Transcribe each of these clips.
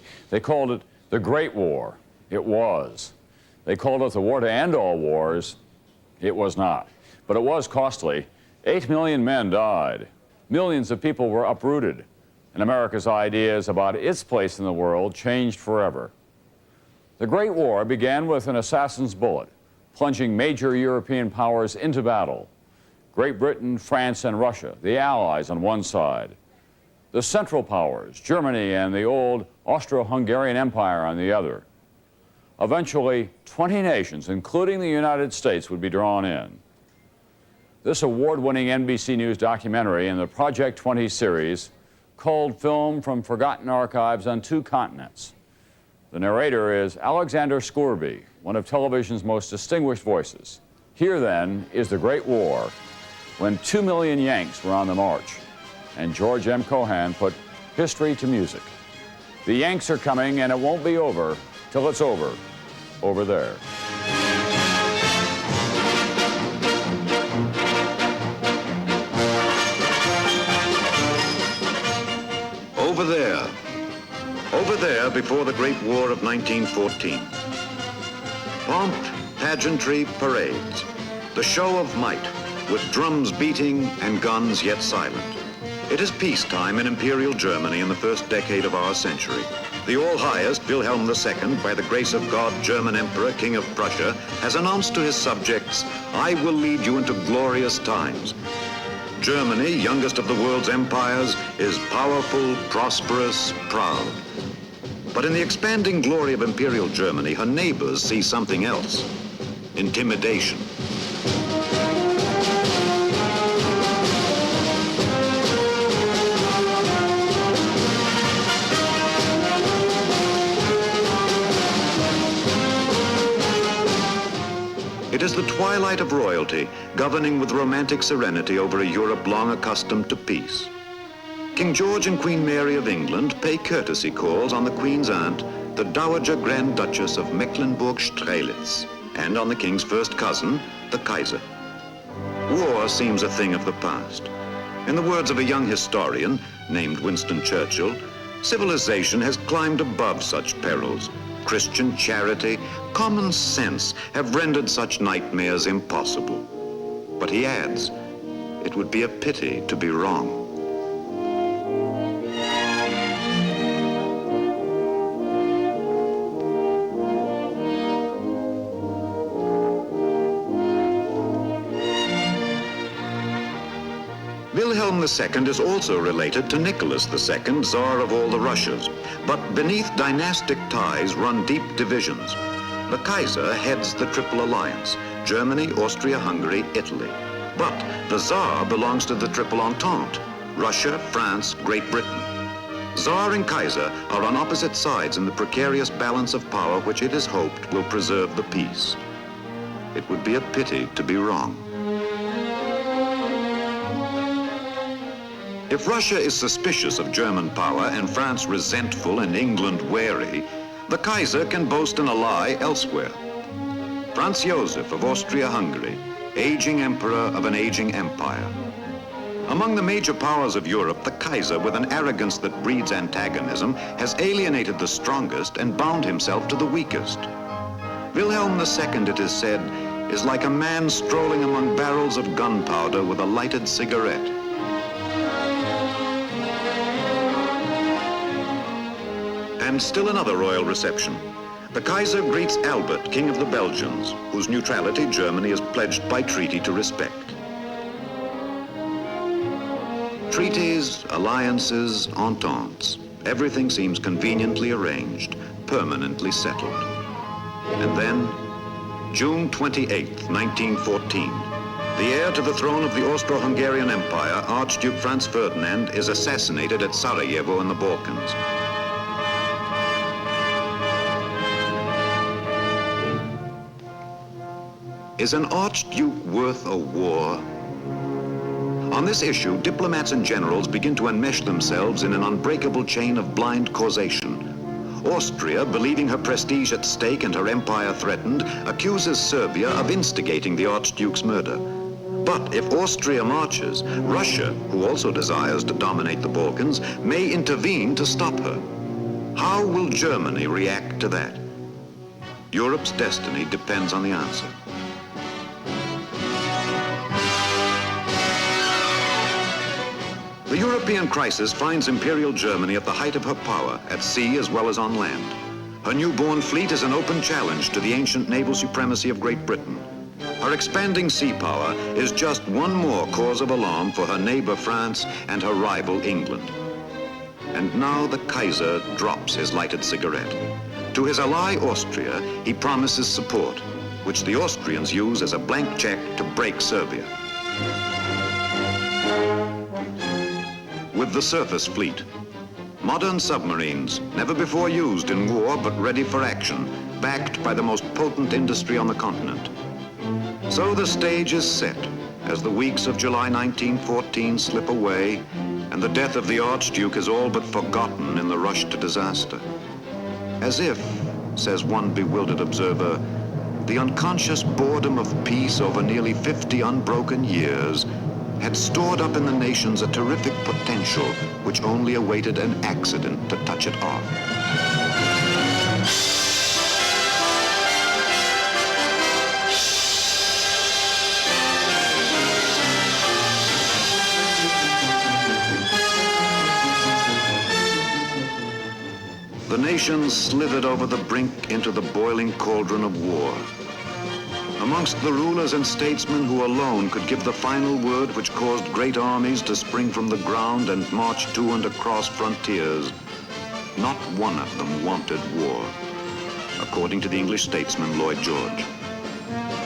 waging. They called it the Great War. It was. They called it the war to end all wars. It was not. But it was costly. 8 million men died. Millions of people were uprooted. And America's ideas about its place in the world changed forever. The Great War began with an assassin's bullet, plunging major European powers into battle. Great Britain, France, and Russia, the Allies on one side. The Central Powers, Germany and the old Austro-Hungarian Empire on the other. Eventually, 20 nations, including the United States, would be drawn in. This award-winning NBC News documentary in the Project 20 series culled film from forgotten archives on 2 continents. The narrator is Alexander Scourby, one of television's most distinguished voices. Here, then, is the Great War, when 2 million Yanks were on the march, and George M. Cohan put history to music. The Yanks are coming, and it won't be over till it's over there. Over there before the Great War of 1914. Pomp, pageantry, parades, the show of might, with drums beating and guns yet silent. It is peacetime in Imperial Germany in the first decade of our century. The all-highest Wilhelm II, by the grace of God, German Emperor, King of Prussia, has announced to his subjects, "I will lead you into glorious times." Germany, youngest of the world's empires, is powerful, prosperous, proud. But in the expanding glory of Imperial Germany, her neighbors see something else: intimidation. It is the twilight of royalty, governing with romantic serenity over a Europe long accustomed to peace. King George and Queen Mary of England pay courtesy calls on the Queen's aunt, the Dowager Grand Duchess of Mecklenburg-Strelitz, and on the King's first cousin, the Kaiser. War seems a thing of the past. In the words of a young historian named Winston Churchill, civilization has climbed above such perils. Christian charity, common sense have rendered such nightmares impossible. But he adds, it would be a pity to be wrong. Wilhelm II is also related to Nicholas II, Tsar of all the Russias. But beneath dynastic ties run deep divisions. The Kaiser heads the Triple Alliance: Germany, Austria-Hungary, Italy. But the Tsar belongs to the Triple Entente: Russia, France, Great Britain. Tsar and Kaiser are on opposite sides in the precarious balance of power which it is hoped will preserve the peace. It would be a pity to be wrong. If Russia is suspicious of German power and France resentful and England wary, the Kaiser can boast an ally elsewhere. Franz Joseph of Austria-Hungary, aging emperor of an aging empire. Among the major powers of Europe, the Kaiser, with an arrogance that breeds antagonism, has alienated the strongest and bound himself to the weakest. Wilhelm II, it is said, is like a man strolling among barrels of gunpowder with a lighted cigarette. And still another royal reception. The Kaiser greets Albert, King of the Belgians, whose neutrality Germany is pledged by treaty to respect. Treaties, alliances, ententes, everything seems conveniently arranged, permanently settled. And then, June 28th, 1914, the heir to the throne of the Austro-Hungarian Empire, Archduke Franz Ferdinand, is assassinated at Sarajevo in the Balkans. Is an archduke worth a war? On this issue, diplomats and generals begin to enmesh themselves in an unbreakable chain of blind causation. Austria, believing her prestige at stake and her empire threatened, accuses Serbia of instigating the archduke's murder. But if Austria marches, Russia, who also desires to dominate the Balkans, may intervene to stop her. How will Germany react to that? Europe's destiny depends on the answer. The European crisis finds Imperial Germany at the height of her power, at sea as well as on land. Her newborn fleet is an open challenge to the ancient naval supremacy of Great Britain. Her expanding sea power is just one more cause of alarm for her neighbor France and her rival England. And now the Kaiser drops his lighted cigarette. To his ally Austria, he promises support, which the Austrians use as a blank check to break Serbia. With the surface fleet, modern submarines, never before used in war but ready for action, backed by the most potent industry on the continent. So the stage is set as the weeks of July 1914 slip away and the death of the Archduke is all but forgotten in the rush to disaster. As if, says one bewildered observer, the unconscious boredom of peace over nearly 50 unbroken years had stored up in the nations a terrific potential which only awaited an accident to touch it off. The nations slithered over the brink into the boiling cauldron of war. Amongst the rulers and statesmen who alone could give the final word which caused great armies to spring from the ground and march to and across frontiers, not one of them wanted war, according to the English statesman Lloyd George.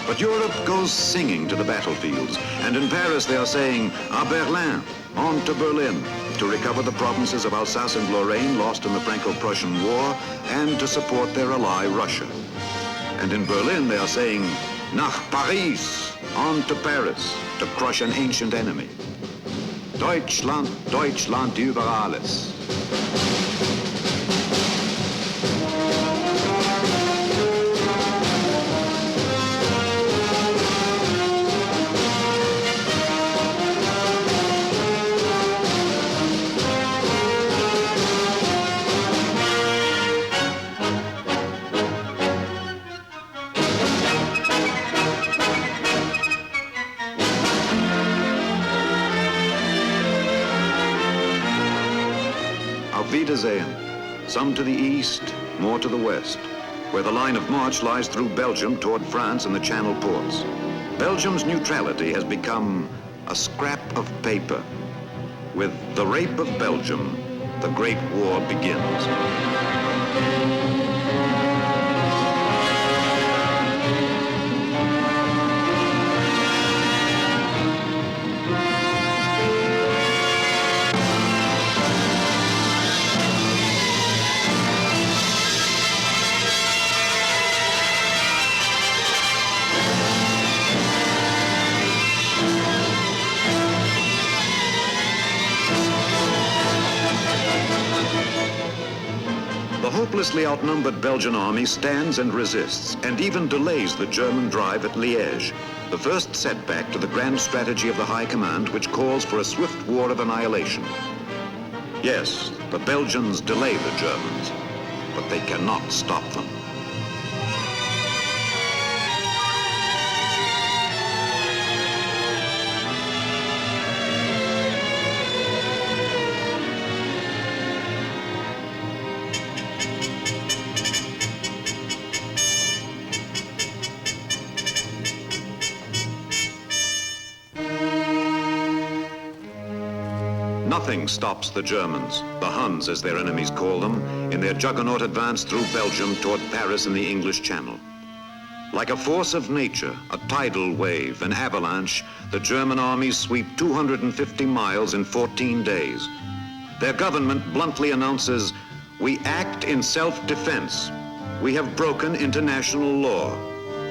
But Europe goes singing to the battlefields, and in Paris they are saying, "À Berlin, on to Berlin," to recover the provinces of Alsace and Lorraine lost in the Franco-Prussian War and to support their ally Russia. And in Berlin they are saying, "Nach Paris, on to Paris," to crush an ancient enemy. Deutschland, Deutschland über alles. Wiedersehen, some to the east, more to the west, where the line of march lies through Belgium toward France and the Channel ports. Belgium's neutrality has become a scrap of paper. With the rape of Belgium, the Great War begins. The hopelessly outnumbered Belgian army stands and resists, and even delays the German drive at Liège, the first setback to the grand strategy of the High Command, which calls for a swift war of annihilation. Yes, the Belgians delay the Germans, but they cannot stop them. Nothing stops the Germans, the Huns as their enemies call them, in their juggernaut advance through Belgium toward Paris and the English Channel. Like a force of nature, a tidal wave, an avalanche, the German armies sweep 250 miles in 14 days. Their government bluntly announces, "We act in self-defense. We have broken international law.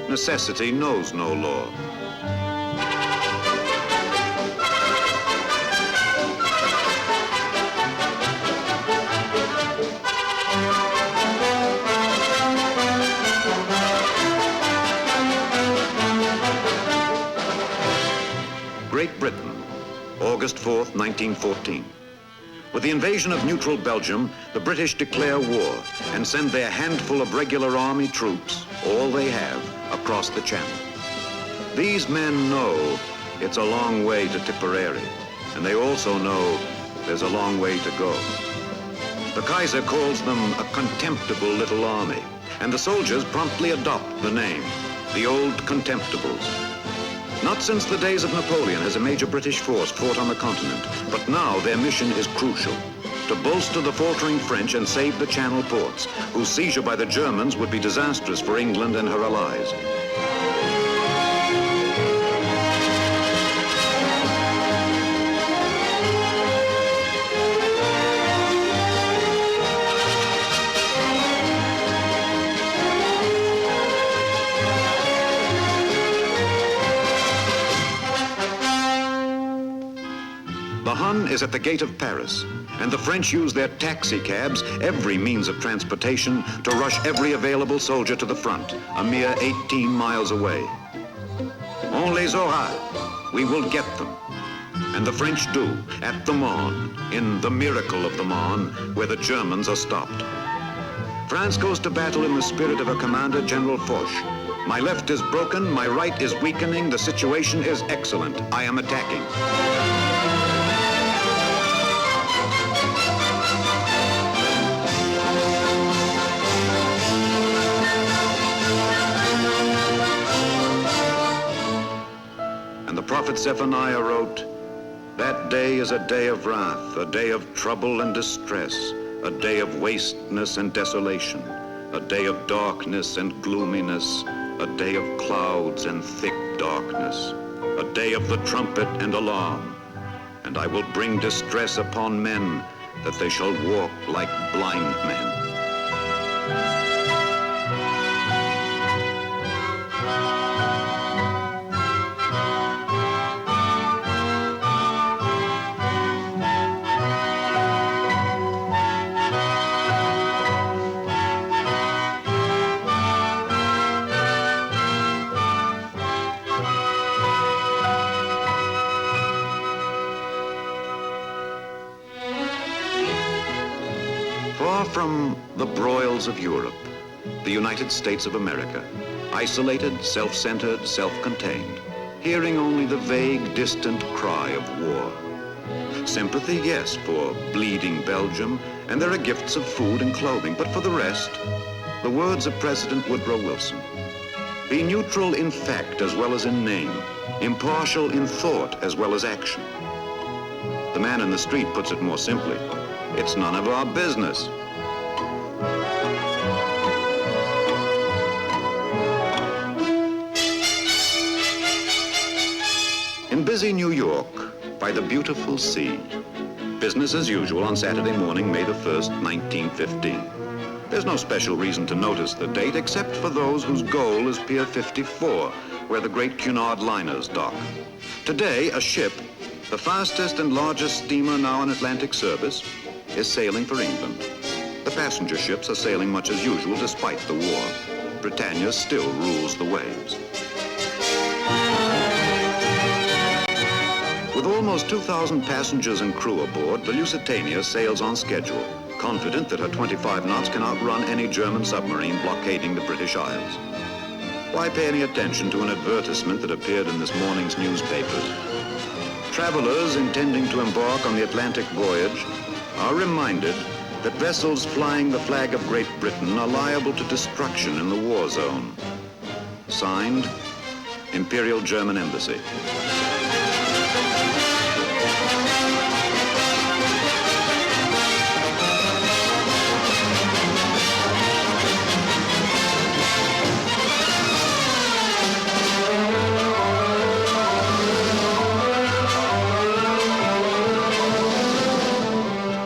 Necessity knows no law." Great Britain, August 4th, 1914. With the invasion of neutral Belgium, the British declare war and send their handful of regular army troops, all they have, across the Channel. These men know it's a long way to Tipperary, and they also know there's a long way to go. The Kaiser calls them a contemptible little army, and the soldiers promptly adopt the name, the Old Contemptibles. Not since the days of Napoleon has a major British force fought on the continent, but now their mission is crucial, to bolster the faltering French and save the Channel ports, whose seizure by the Germans would be disastrous for England and her allies. The Hun is at the gate of Paris, and the French use their taxi cabs, every means of transportation, to rush every available soldier to the front, a mere 18 miles away. On les aura, we will get them. And the French do, at the Marne, in the miracle of the Marne, where the Germans are stopped. France goes to battle in the spirit of her commander, General Foch. My left is broken, my right is weakening, the situation is excellent. I am attacking. And the prophet Zephaniah wrote, "That day is a day of wrath, a day of trouble and distress, a day of wasteness and desolation, a day of darkness and gloominess, a day of clouds and thick darkness, a day of the trumpet and alarm. And I will bring distress upon men, that they shall walk like blind men." Far from the broils of Europe, the United States of America, isolated, self-centered, self-contained, hearing only the vague, distant cry of war. Sympathy, yes, for bleeding Belgium, and there are gifts of food and clothing, but for the rest, the words of President Woodrow Wilson. Be neutral in fact as well as in name, impartial in thought as well as action. The man in the street puts it more simply. It's none of our business. In busy New York, by the beautiful sea, business as usual on Saturday morning, May the 1st, 1915. There's no special reason to notice the date except for those whose goal is Pier 54, where the great Cunard liners dock. Today, a ship, the fastest and largest steamer now in Atlantic service, is sailing for England. The passenger ships are sailing much as usual despite the war. Britannia still rules the waves. With almost 2,000 passengers and crew aboard, the Lusitania sails on schedule, confident that her 25 knots can outrun any German submarine blockading the British Isles. Why pay any attention to an advertisement that appeared in this morning's newspapers? Travelers intending to embark on the Atlantic voyage are reminded that vessels flying the flag of Great Britain are liable to destruction in the war zone. Signed, Imperial German Embassy.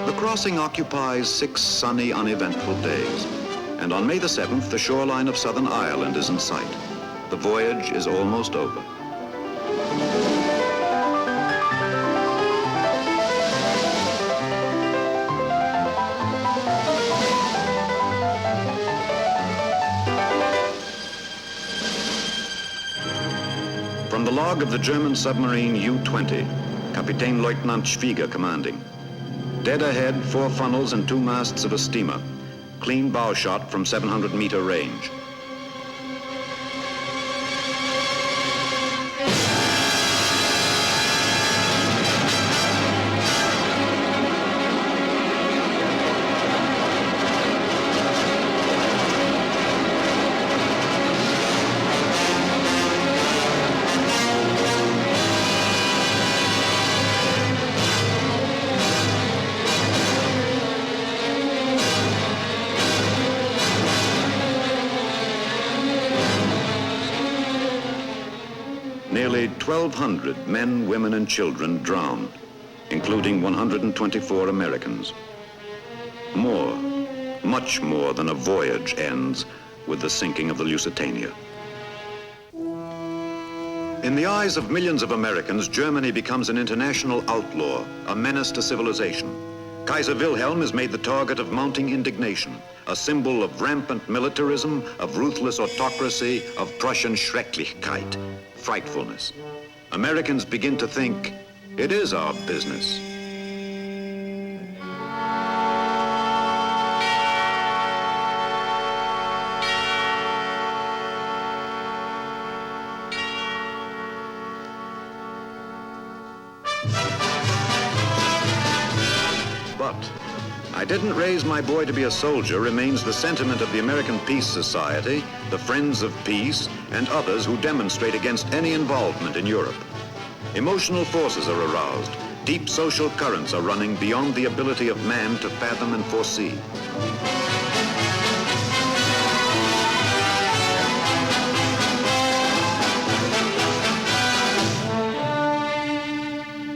The crossing occupies 6 sunny, uneventful days, and on May the 7th, the shoreline of southern Ireland is in sight. The voyage is almost over. From the log of the German submarine U-20, Kapitän Leutnant Schwieger commanding. Dead ahead, 4 funnels and 2 masts of a steamer. Clean bow shot from 700-meter range. Nearly 1,200 men, women, and children drowned, including 124 Americans. More, much more than a voyage ends with the sinking of the Lusitania. In the eyes of millions of Americans, Germany becomes an international outlaw, a menace to civilization. Kaiser Wilhelm is made the target of mounting indignation, a symbol of rampant militarism, of ruthless autocracy, of Prussian Schrecklichkeit, frightfulness. Americans begin to think, it is our business. But I didn't raise my boy to be a soldier remains the sentiment of the American Peace Society, the Friends of Peace, and others who demonstrate against any involvement in Europe. Emotional forces are aroused. Deep social currents are running beyond the ability of man to fathom and foresee.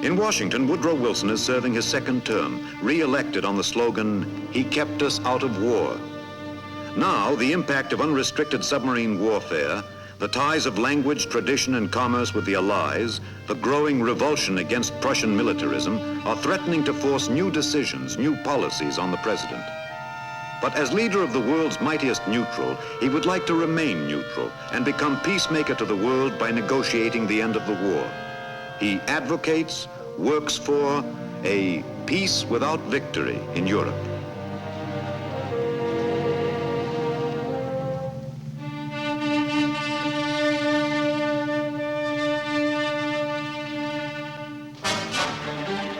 In Washington, Woodrow Wilson is serving his 2nd term, re-elected on the slogan, "He kept us out of war." Now, the impact of unrestricted submarine warfare, the ties of language, tradition, and commerce with the Allies, the growing revulsion against Prussian militarism, are threatening to force new decisions, new policies on the president. But as leader of the world's mightiest neutral, he would like to remain neutral and become peacemaker to the world by negotiating the end of the war. He advocates, works for a peace without victory in Europe.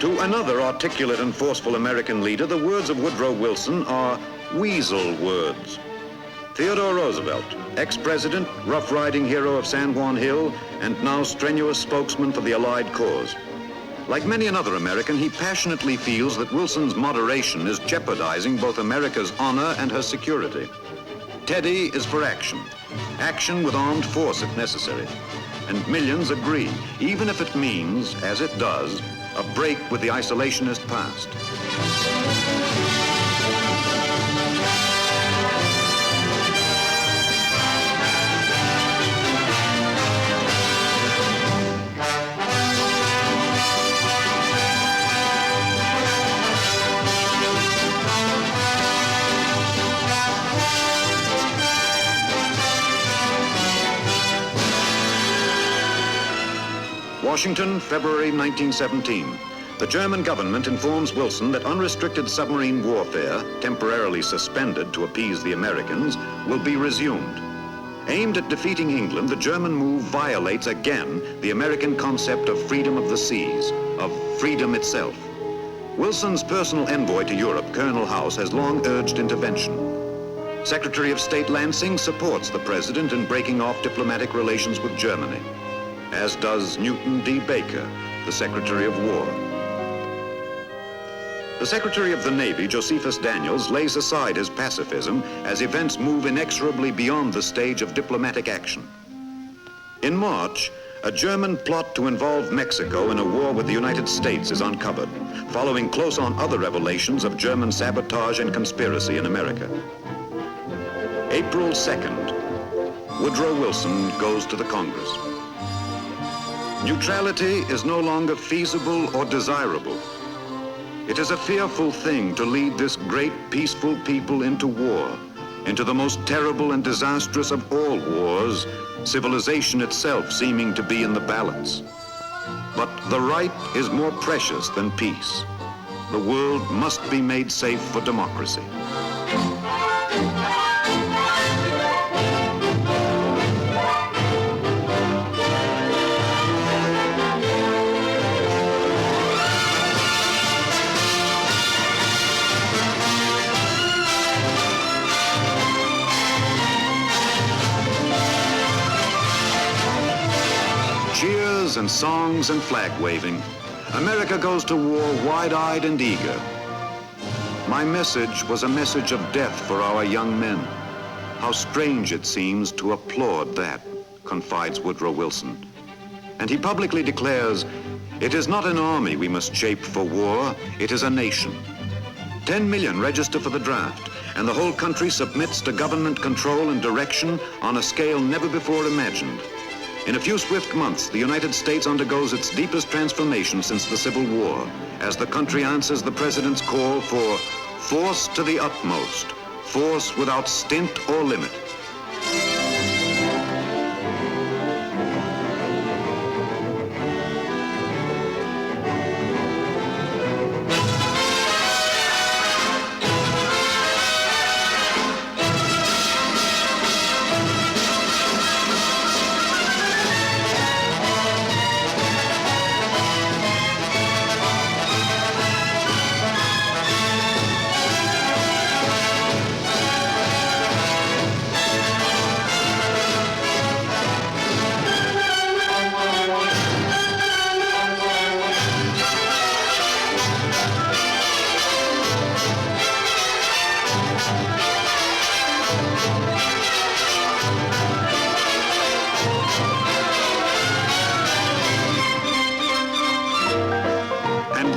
To another articulate and forceful American leader, the words of Woodrow Wilson are weasel words. Theodore Roosevelt, ex-president, rough-riding hero of San Juan Hill, and now strenuous spokesman for the Allied cause. Like many another American, he passionately feels that Wilson's moderation is jeopardizing both America's honor and her security. Teddy is for action, action with armed force if necessary. And millions agree, even if it means, as it does, a break with the isolationist past. Washington, February 1917. The German government informs Wilson that unrestricted submarine warfare, temporarily suspended to appease the Americans, will be resumed. Aimed at defeating England, the German move violates again the American concept of freedom of the seas, of freedom itself. Wilson's personal envoy to Europe, Colonel House, has long urged intervention. Secretary of State Lansing supports the president in breaking off diplomatic relations with Germany, as does Newton D. Baker, the Secretary of War. The Secretary of the Navy, Josephus Daniels, lays aside his pacifism as events move inexorably beyond the stage of diplomatic action. In March, a German plot to involve Mexico in a war with the United States is uncovered, following close on other revelations of German sabotage and conspiracy in America. April 2nd, Woodrow Wilson goes to the Congress. Neutrality is no longer feasible or desirable. It is a fearful thing to lead this great peaceful people into war, into the most terrible and disastrous of all wars, civilization itself seeming to be in the balance. But the right is more precious than peace. the world must be made safe for democracy. Cheers and songs and flag waving, America goes to war wide-eyed and eager. My message was a message of death for our young men. How strange it seems to applaud that, confides Woodrow Wilson. And he publicly declares, it is not an army we must shape for war, it is a nation. 10 million register for the draft, and the whole country submits to government control and direction on a scale never before imagined. In a few swift months, the United States undergoes its deepest transformation since the Civil War, as the country answers the President's call for force to the utmost, force without stint or limit.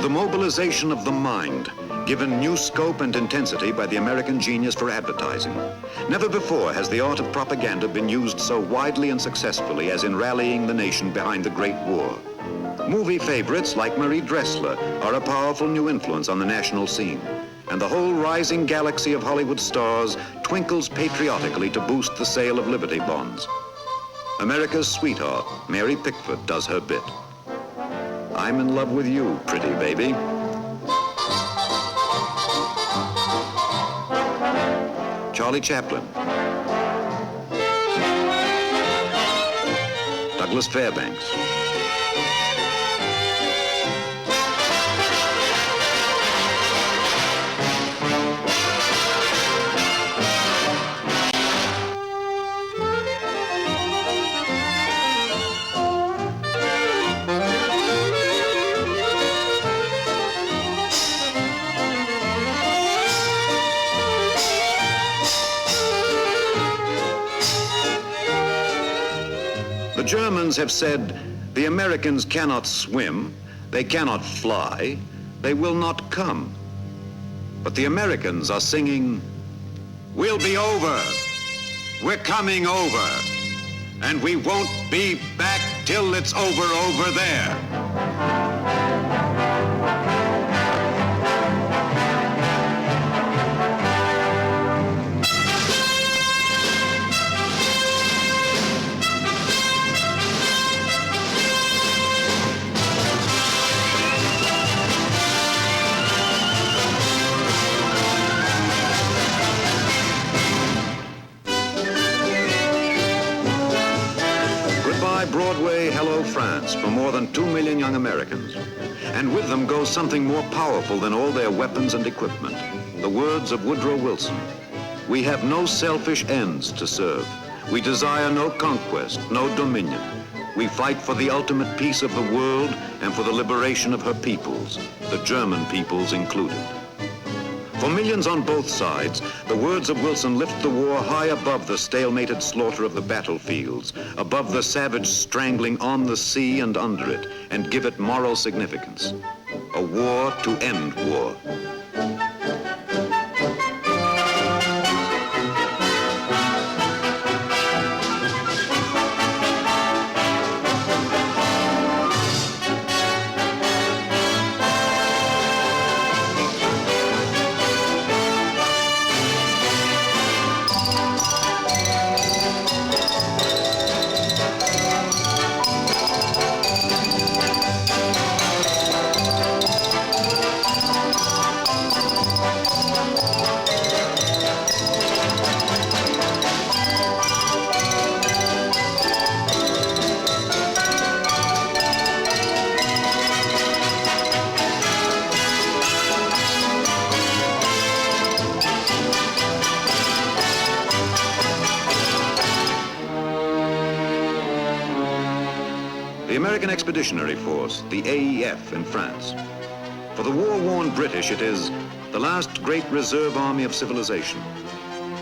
The mobilization of the mind, given new scope and intensity by the American genius for advertising. Never before has the art of propaganda been used so widely and successfully as in rallying the nation behind the Great War. Movie favorites like Marie Dressler are a powerful new influence on the national scene, and the whole rising galaxy of Hollywood stars twinkles patriotically to boost the sale of Liberty bonds. America's sweetheart, Mary Pickford, does her bit. I'm in love with you, pretty baby. Charlie Chaplin. Douglas Fairbanks. The Germans have said, the Americans cannot swim, they cannot fly, they will not come. But the Americans are singing, we'll be over, we're coming over, and we won't be back till it's over there. Broadway, hello France, for more than 2 million young Americans. And with them goes something more powerful than all their weapons and equipment. The words of Woodrow Wilson. We have no selfish ends to serve. We desire no conquest, no dominion. We fight for the ultimate peace of the world and for the liberation of her peoples, the German peoples included. For millions on both sides, the words of Wilson lift the war high above the stalemated slaughter of the battlefields, above the savage strangling on the sea and under it, and give it moral significance. A war to end war. the American Expeditionary Force, the AEF in France. For the war-worn British, it is the last great reserve army of civilization.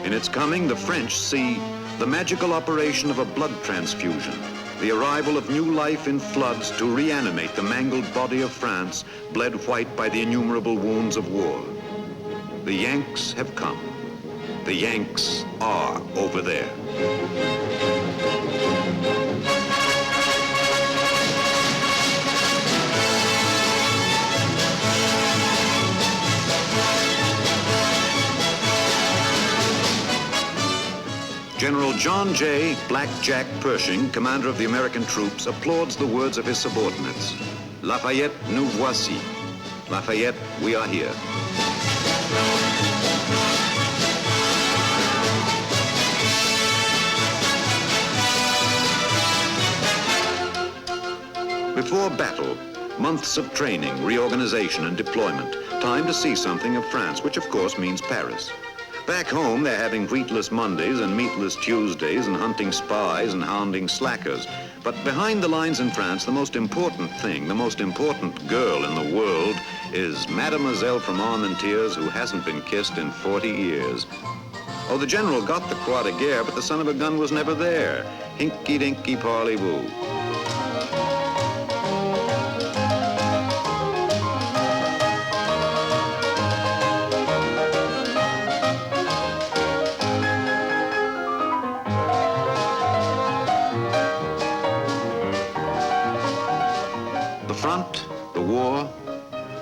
In its coming, the French see the magical operation of a blood transfusion, the arrival of new life in floods to reanimate the mangled body of France, bled white by the innumerable wounds of war. The Yanks have come. The Yanks are over there. General John J. Black Jack Pershing, commander of the American troops, applauds the words of his subordinates. Lafayette, nous voici. Lafayette, we are here. Before battle, months of training, reorganization, and deployment. Time to see something of France, which of course means Paris. Back home, they're having wheatless Mondays and meatless Tuesdays and hunting spies and hounding slackers. But behind the lines in France, the most important thing, the most important girl in the world is Mademoiselle from Armentières, who hasn't been kissed in 40 years. Oh, the general got the Croix de Guerre, but the son of a gun was never there. Hinky-dinky parley-woo.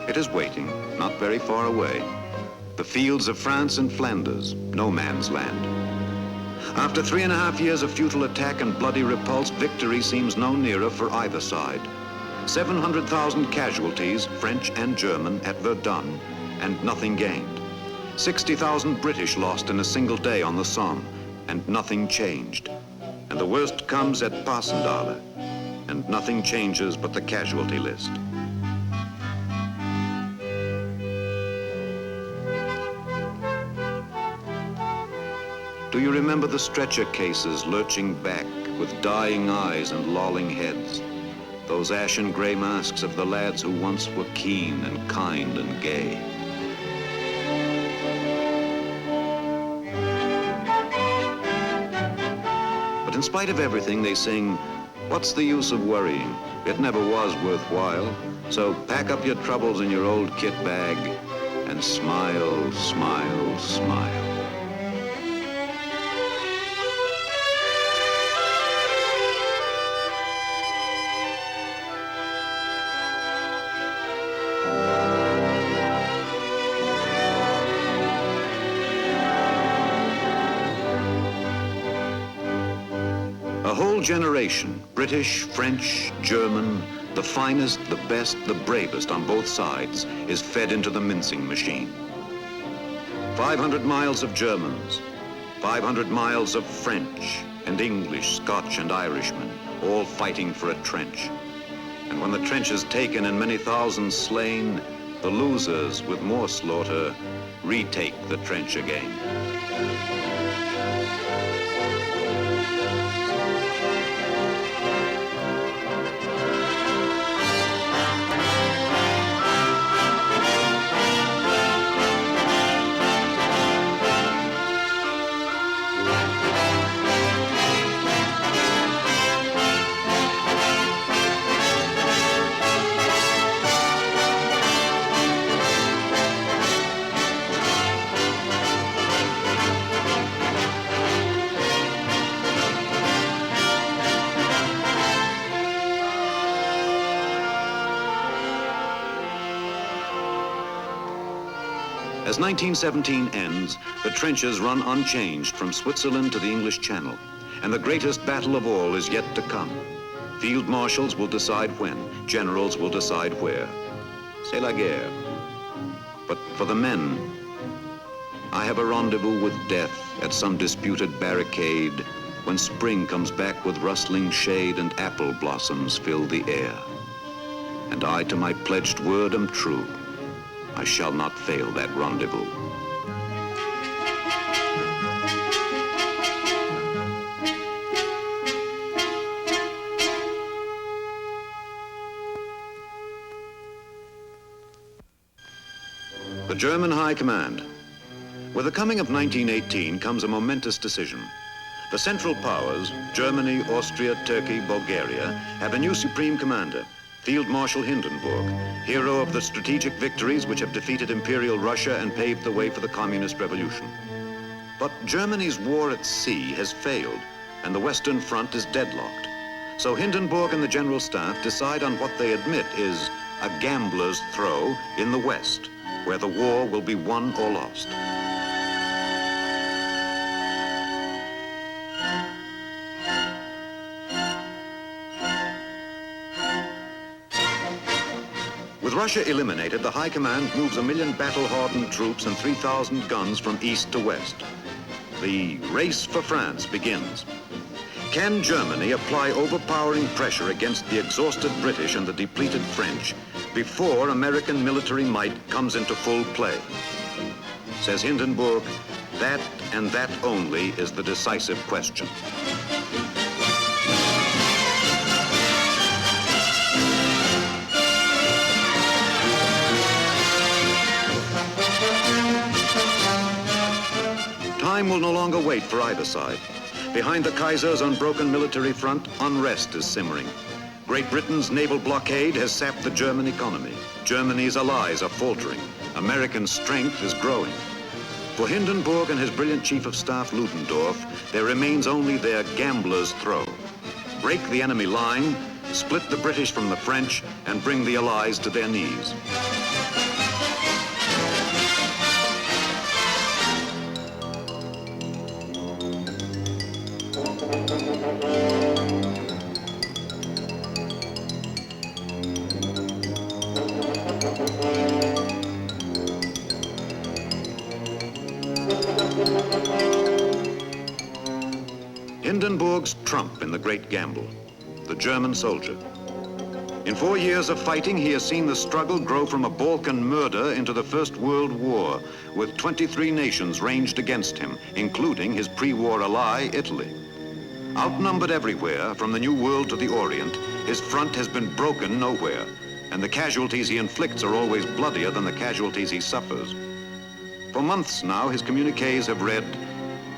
It is waiting, not very far away. The fields of France and Flanders, no man's land. After 3.5 years of futile attack and bloody repulse, victory seems no nearer for either side. 700,000 casualties, French and German, at Verdun, and nothing gained. 60,000 British lost in a single day on the Somme, and nothing changed. And the worst comes at Passchendaele, and nothing changes but the casualty list. Do you remember the stretcher cases lurching back with dying eyes and lolling heads? Those ashen gray masks of the lads who once were keen and kind and gay. But in spite of everything, they sing, "What's the use of worrying? It never was worthwhile. So pack up your troubles in your old kit bag and smile, smile, smile." A whole generation, British, French, German, the finest, the best, the bravest on both sides, is fed into the mincing machine. 500 miles of Germans, 500 miles of French and English, Scotch and Irishmen, all fighting for a trench. And when the trench is taken and many thousands slain, the losers, with more slaughter, retake the trench again. As 1917 ends, the trenches run unchanged from Switzerland to the English Channel, and the greatest battle of all is yet to come. Field marshals will decide when, generals will decide where. C'est la guerre. But for the men, I have a rendezvous with death at some disputed barricade when spring comes back with rustling shade and apple blossoms fill the air. And I to my pledged word am true. I shall not fail that rendezvous. German High Command. With the coming of 1918 comes a momentous decision. The Central Powers, Germany, Austria, Turkey, Bulgaria, have a new Supreme Commander, Field Marshal Hindenburg, hero of the strategic victories which have defeated Imperial Russia and paved the way for the Communist Revolution. But Germany's war at sea has failed, and the Western Front is deadlocked. So Hindenburg and the General Staff decide on what they admit is a gambler's throw in the West, where the war will be won or lost. With Russia eliminated, the High Command moves 1 million battle-hardened troops and 3,000 guns from east to west. The race for France begins. Can Germany apply overpowering pressure against the exhausted British and the depleted French before American military might comes into full play? Says Hindenburg, that and that only is the decisive question. Time will no longer wait for either side. Behind the Kaiser's unbroken military front, unrest is simmering. Great Britain's naval blockade has sapped the German economy. Germany's allies are faltering. American strength is growing. For Hindenburg and his brilliant chief of staff, Ludendorff, there remains only their gambler's throw. Break the enemy line, split the British from the French, and bring the allies to their knees. Hindenburg's trump in the great gamble, the German soldier. In 4 years of fighting, he has seen the struggle grow from a Balkan murder into the First World War, with 23 nations ranged against him, including his pre-war ally, Italy. Outnumbered everywhere, from the New World to the Orient, his front has been broken nowhere, and the casualties he inflicts are always bloodier than the casualties he suffers. For months now, his communiques have read,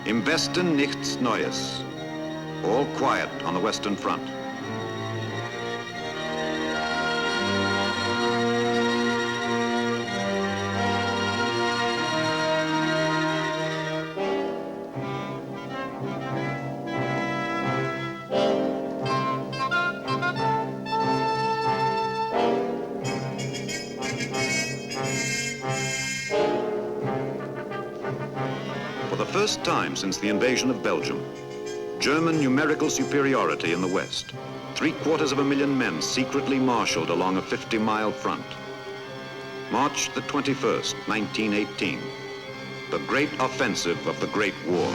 "Im Westen nichts Neues," all quiet on the Western Front. For the first time since the invasion of Belgium, German numerical superiority in the West. 750,000 men secretly marshaled along a 50-mile front. March the 21st, 1918. The great offensive of the Great War.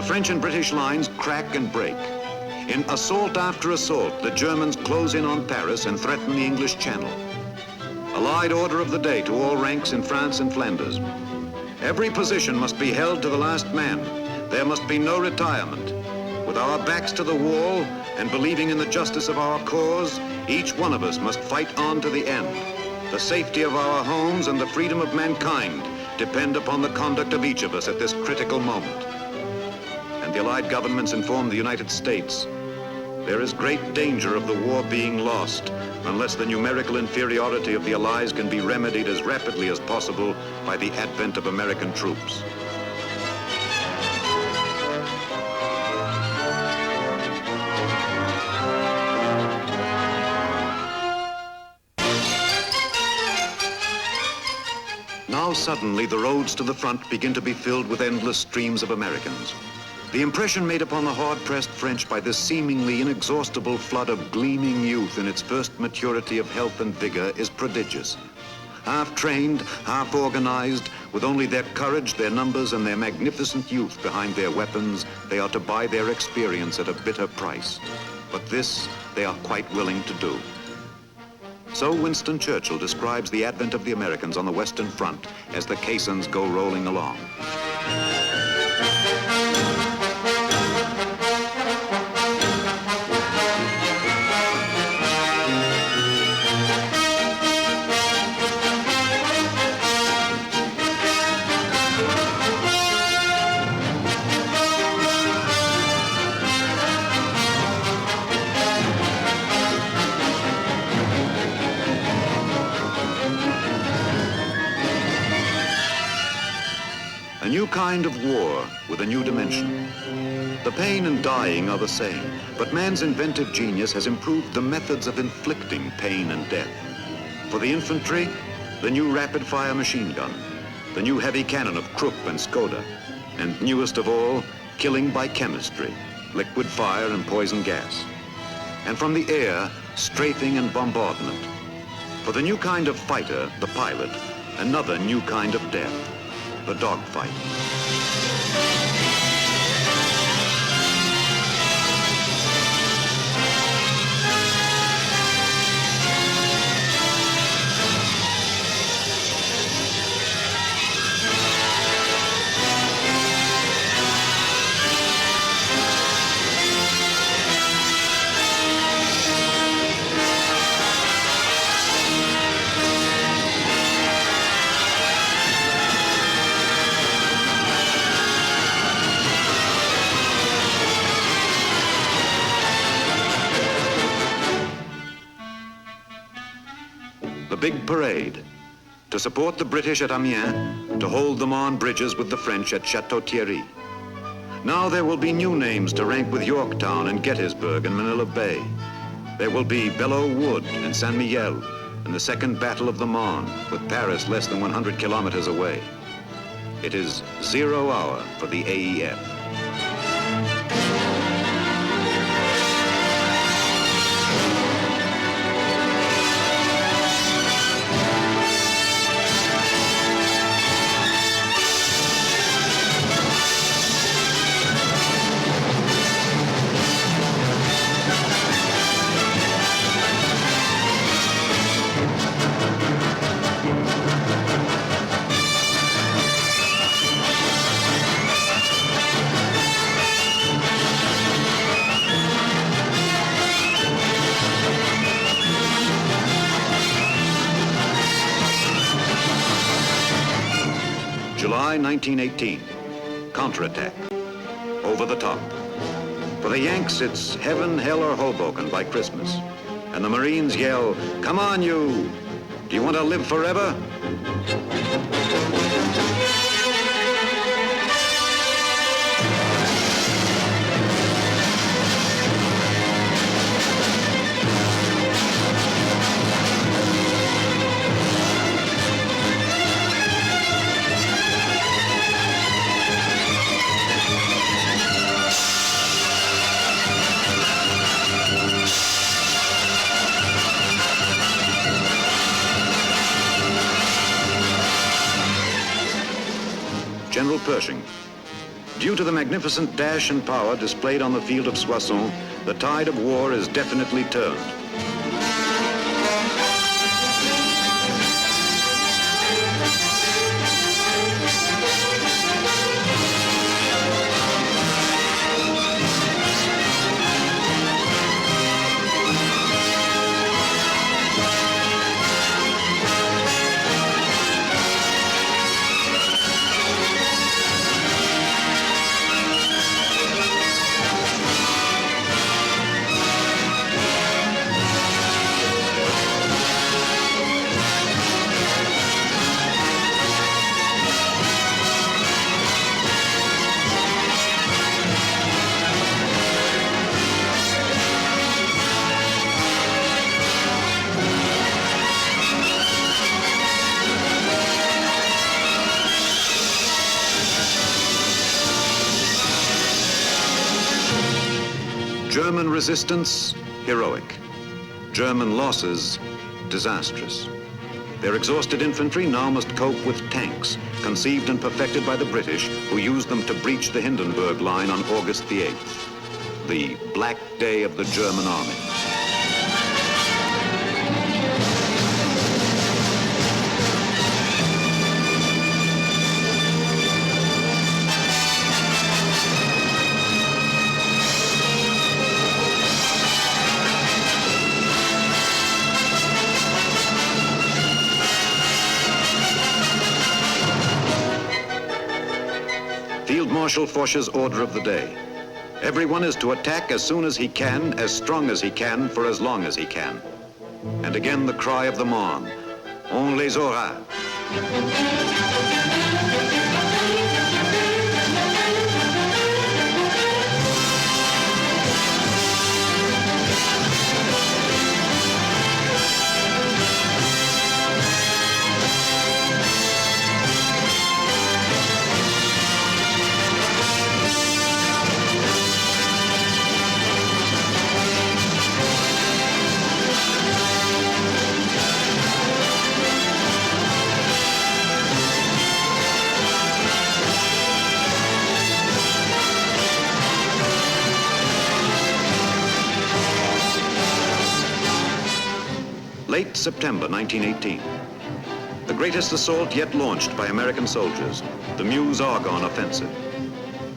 French and British lines crack and break. In assault after assault, the Germans close in on Paris and threaten the English Channel. Allied order of the day to all ranks in France and Flanders. Every position must be held to the last man. There must be no retirement. With our backs to the wall and believing in the justice of our cause, each one of us must fight on to the end. The safety of our homes and the freedom of mankind depend upon the conduct of each of us at this critical moment. And the Allied governments inform the United States, there is great danger of the war being lost unless the numerical inferiority of the Allies can be remedied as rapidly as possible by the advent of American troops. Now suddenly the roads to the front begin to be filled with endless streams of Americans. The impression made upon the hard-pressed French by this seemingly inexhaustible flood of gleaming youth in its first maturity of health and vigor is prodigious. Half-trained, half-organized, with only their courage, their numbers, and their magnificent youth behind their weapons, they are to buy their experience at a bitter price. But this they are quite willing to do. So Winston Churchill describes the advent of the Americans on the Western Front as the caissons go rolling along. A new kind of war with a new dimension. The pain and dying are the same, but man's inventive genius has improved the methods of inflicting pain and death. For the infantry, the new rapid-fire machine gun, the new heavy cannon of Krupp and Skoda, and newest of all, killing by chemistry, liquid fire and poison gas. And from the air, strafing and bombardment. For the new kind of fighter, the pilot, another new kind of death. The dogfight. The big parade, to support the British at Amiens, to hold them on bridges with the French at Château-Thierry. Now there will be new names to rank with Yorktown and Gettysburg and Manila Bay. There will be Belleau Wood and San Miguel and the Second Battle of the Marne, with Paris less than 100 kilometers away. It is 0 hour for the AEF. July 1918, counterattack, over the top. For the Yanks, it's heaven, hell, or Hoboken by Christmas. And the Marines yell, "Come on, you! Do you want to live forever?" General Pershing, Due to the magnificent dash and power displayed on the field of Soissons, the tide of war is definitely turned. German resistance, heroic. German losses, disastrous. Their exhausted infantry now must cope with tanks, conceived and perfected by the British, who used them to breach the Hindenburg Line on August the 8th, the Black Day of the German Army. Field Marshal Foch's order of the day. Everyone is to attack as soon as he can, as strong as he can, for as long as he can. And again the cry of the Marne, on les aura. Late September 1918. The greatest assault yet launched by American soldiers, the Meuse-Argonne offensive.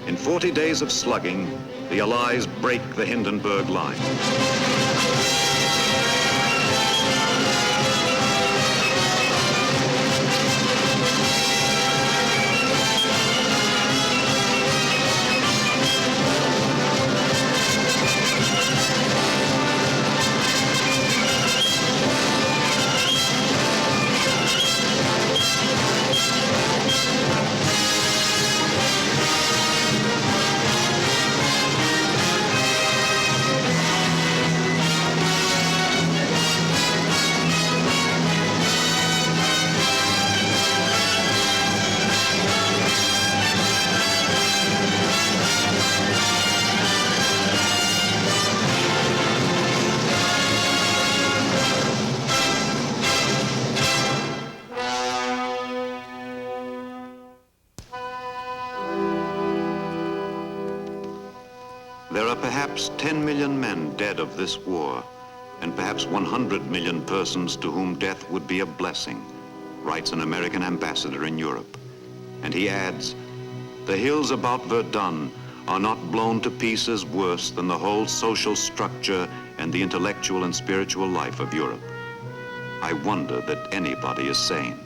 In 40 days of slugging, the Allies break the Hindenburg Line. There are perhaps 10 million men dead of this war, and perhaps 100 million persons to whom death would be a blessing, writes an American ambassador in Europe. And he adds, the hills about Verdun are not blown to pieces worse than the whole social structure and the intellectual and spiritual life of Europe. I wonder that anybody is sane.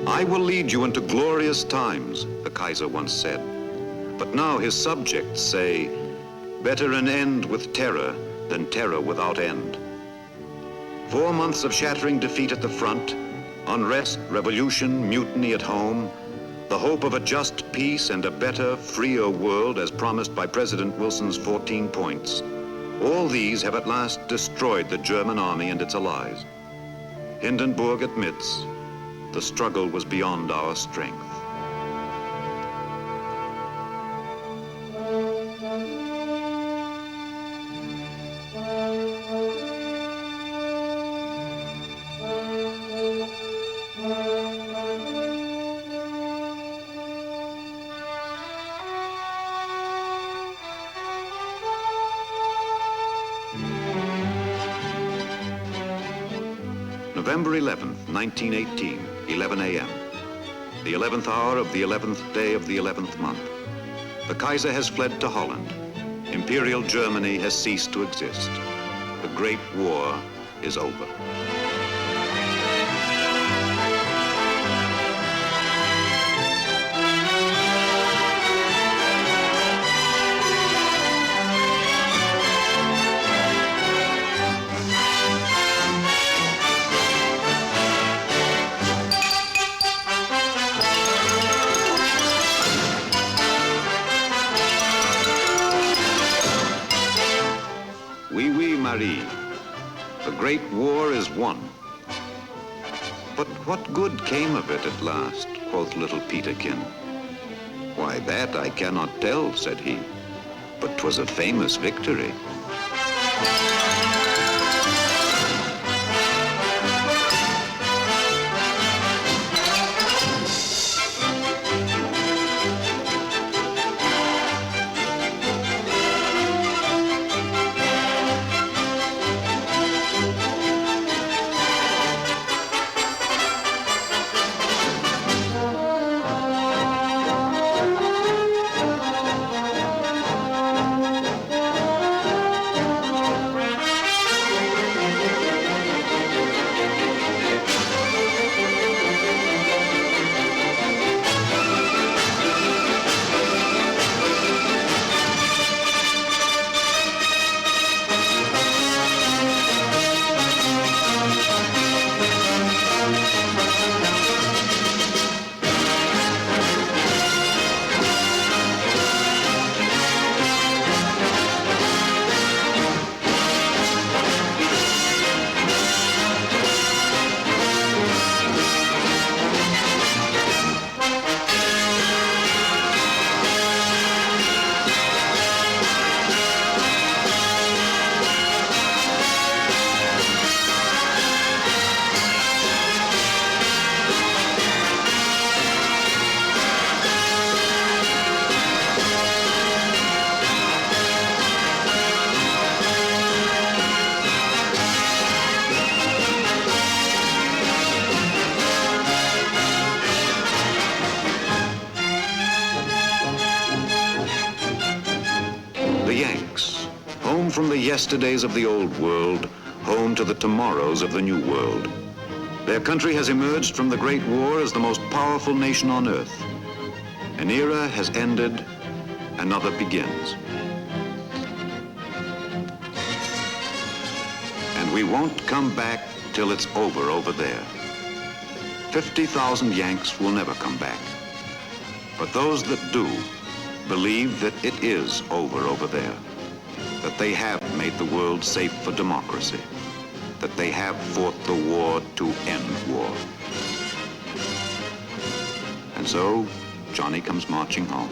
I will lead you into glorious times, the Kaiser once said. But now his subjects say, better an end with terror than terror without end. 4 months of shattering defeat at the front, unrest, revolution, mutiny at home, the hope of a just peace and a better, freer world as promised by President Wilson's 14 points. All these have at last destroyed the German army and its allies. Hindenburg admits, the struggle was beyond our strength. November 11th, 1918, 11 a.m. The 11th hour of the 11th day of the 11th month. The Kaiser has fled to Holland. Imperial Germany has ceased to exist. The Great War is over. Oui, oui, Marie. The Great War is won. But what good came of it at last, quoth little Peterkin. Why, that I cannot tell, said he, but 'twas a famous victory. The Yanks, home from the yesterdays of the old world, home to the tomorrows of the new world. Their country has emerged from the Great War as the most powerful nation on earth. An era has ended, another begins. And we won't come back till it's over there. 50,000 Yanks will never come back. But those that do believe that it is over there, that they have made the world safe for democracy, that they have fought the war to end war. And so, Johnny comes marching home.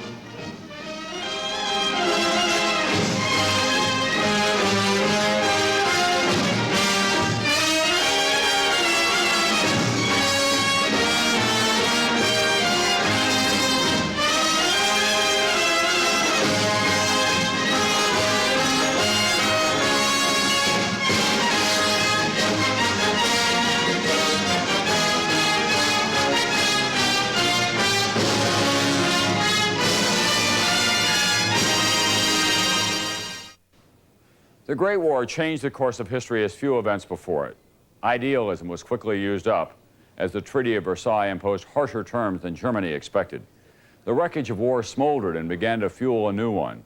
The Great War changed the course of history as few events before it. Idealism was quickly used up as the Treaty of Versailles imposed harsher terms than Germany expected. The wreckage of war smoldered and began to fuel a new one.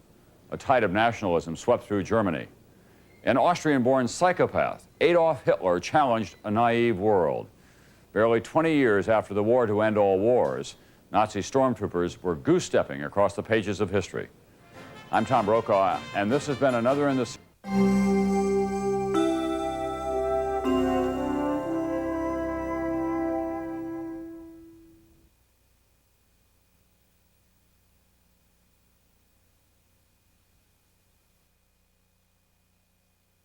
A tide of nationalism swept through Germany. An Austrian-born psychopath, Adolf Hitler, challenged a naive world. Barely 20 years after the war to end all wars, Nazi stormtroopers were goose-stepping across the pages of history. I'm Tom Brokaw, and this has been another in the